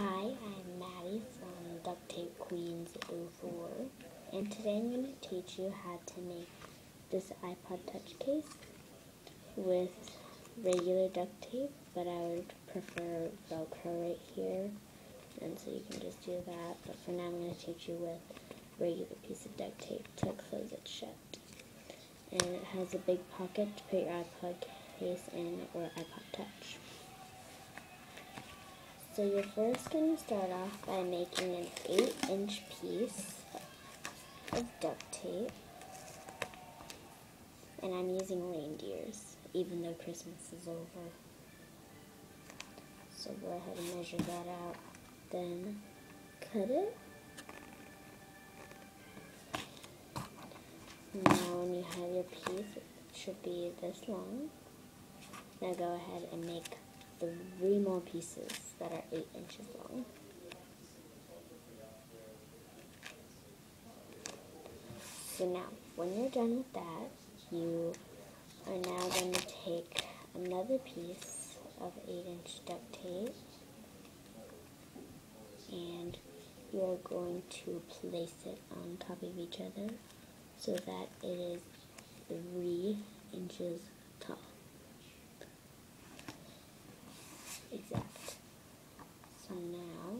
Hi, I'm Maddie from Duct Tape Queens 04, and today I'm going to teach you how to make this iPod Touch case with regular duct tape, but I would prefer Velcro right here, and so you can just do that, but for now I'm going to teach you with regular piece of duct tape to close it shut. And it has a big pocket to put your iPod case in or iPod Touch. So you're first going to start off by making an 8-inch piece of duct tape. And I'm using reindeers, even though Christmas is over. So go ahead and measure that out. Then cut it. Now when you have your piece, it should be this long. Now go ahead and make 3 more pieces that are 8 inches long. So now, when you're done with that, you are now going to take another piece of 8-inch duct tape and you are going to place it on top of each other so that it is 3 inches tall. Exact. So now,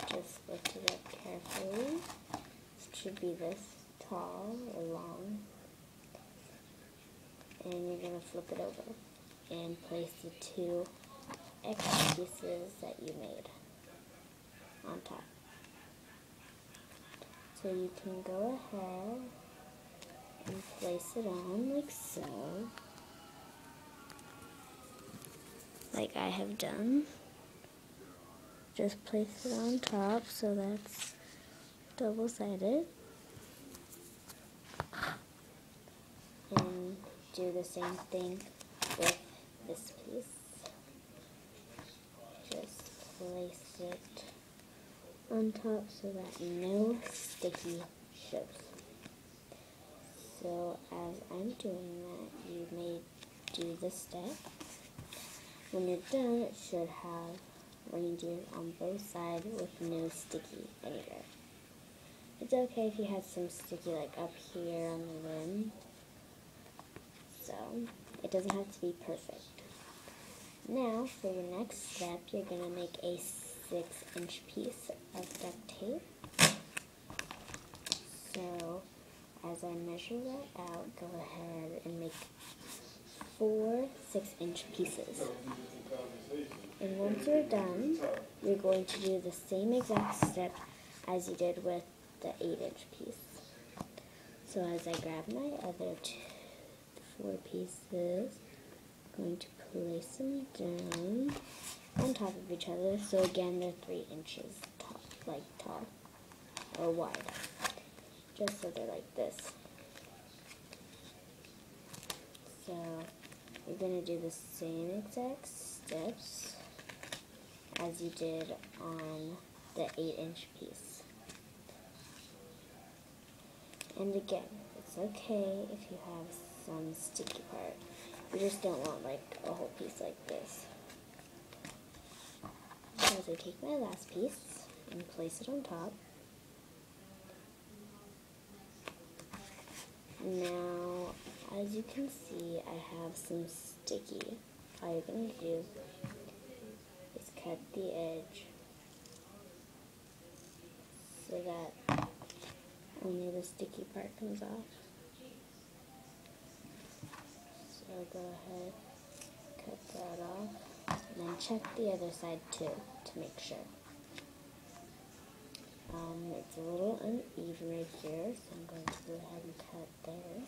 just lift it up carefully. It should be this tall or long. And you're going to flip it over and place the 2 extra pieces that you made on top. So you can go ahead and place it on like so, like I have done. Just place it on top so that's double-sided. And do the same thing with this piece. Just place it on top so that no sticky shows. So as I'm doing that, you may do this step. When you're done, it should have reindeer on both sides with no sticky anywhere. It's okay if you have some sticky like up here on the rim. So it doesn't have to be perfect. Now for your next step, you're going to make a 6-inch piece of duct tape. So as I measure that out, go ahead and make 4 6-inch pieces. And once you're done, you're going to do the same exact step as you did with the 8-inch piece. So as I grab my other 4 pieces, I'm going to place them down on top of each other. So again, they're 3 inches tall or wide. Just so they're like this. So you're going to do the same exact steps as you did on the 8-inch piece. And again, it's okay if you have some sticky part. You just don't want like a whole piece like this. So as I take my last piece and place it on top. Now, as you can see, I have some sticky. All you're going to do is cut the edge so that only the sticky part comes off. So go ahead, cut that off, and then check the other side too to make sure. It's a little uneven right here, so I'm going to go ahead and cut there.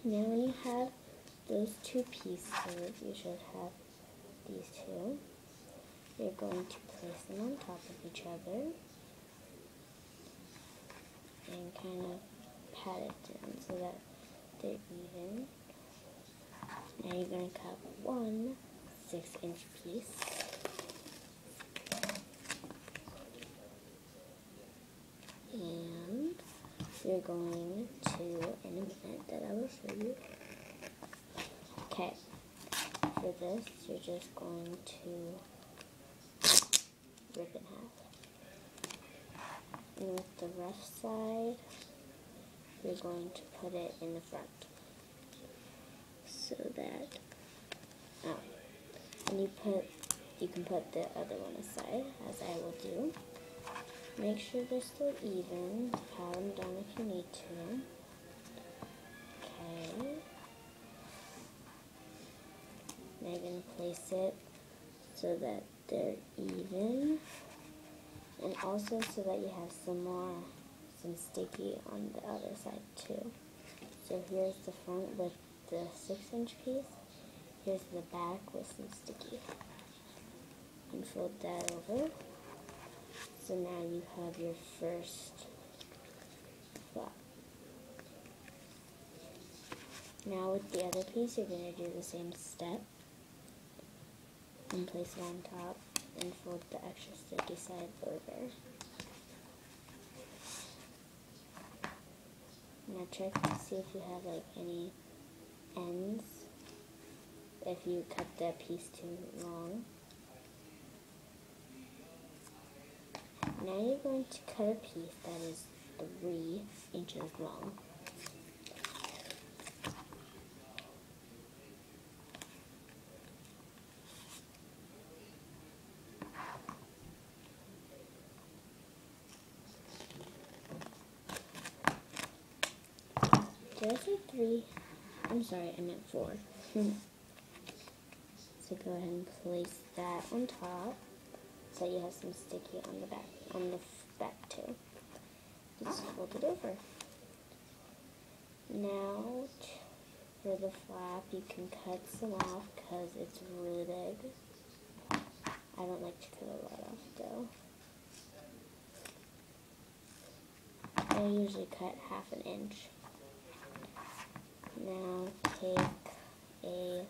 Now when you have those 2 pieces, you should have these 2. You're going to place them on top of each other and kind of pat it down so that they're even. Now you're going to cut 1 6-inch piece. And you're going to, in a minute that I will show you, Okay, for this, you're just going to rip in half. And with the rough side, you're going to put it in the front. So that, and you can put the other one aside, as I will do. Make sure they're still even. Pat them down if you need to. Okay. Now you're going to place it so that they're even. And also so that you have some sticky on the other side too. So here's the front with the 6-inch piece. Here's the back with some sticky. And fold that over. So now you have your first flap. Now with the other piece, you're going to do the same step. And place it on top and fold the extra sticky side over. Now check to see if you have like any ends, if you cut that piece too long. Now you're going to cut a piece that is 3 inches long. Did I say 3? I'm sorry, I meant 4. So go ahead and place that on top so you have some sticky on the back too. Just fold it over. Now for the flap, you can cut some off because it's really big. I don't like to cut a lot off though. I usually cut 1/2 inch. Now take a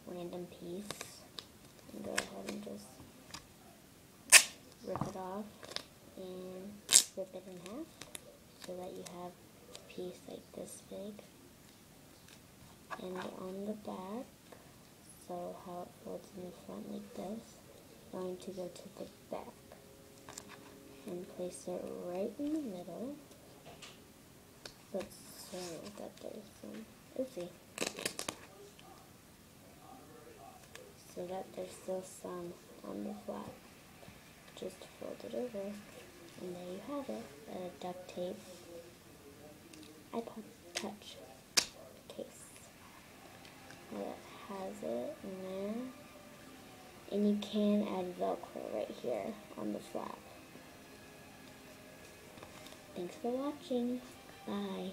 random piece and go ahead and just rip it off and rip it in half so that you have a piece like this big. And on the back, so how it folds in the front like this, I'm going to go to the back and place it right in the middle. But so that there's some, oopsie, so that there's still some on the flap. Just fold it over, and there you have it, a duct tape iPod Touch case. Now that has it in there, and you can add Velcro right here on the flap. Thanks for watching. Bye.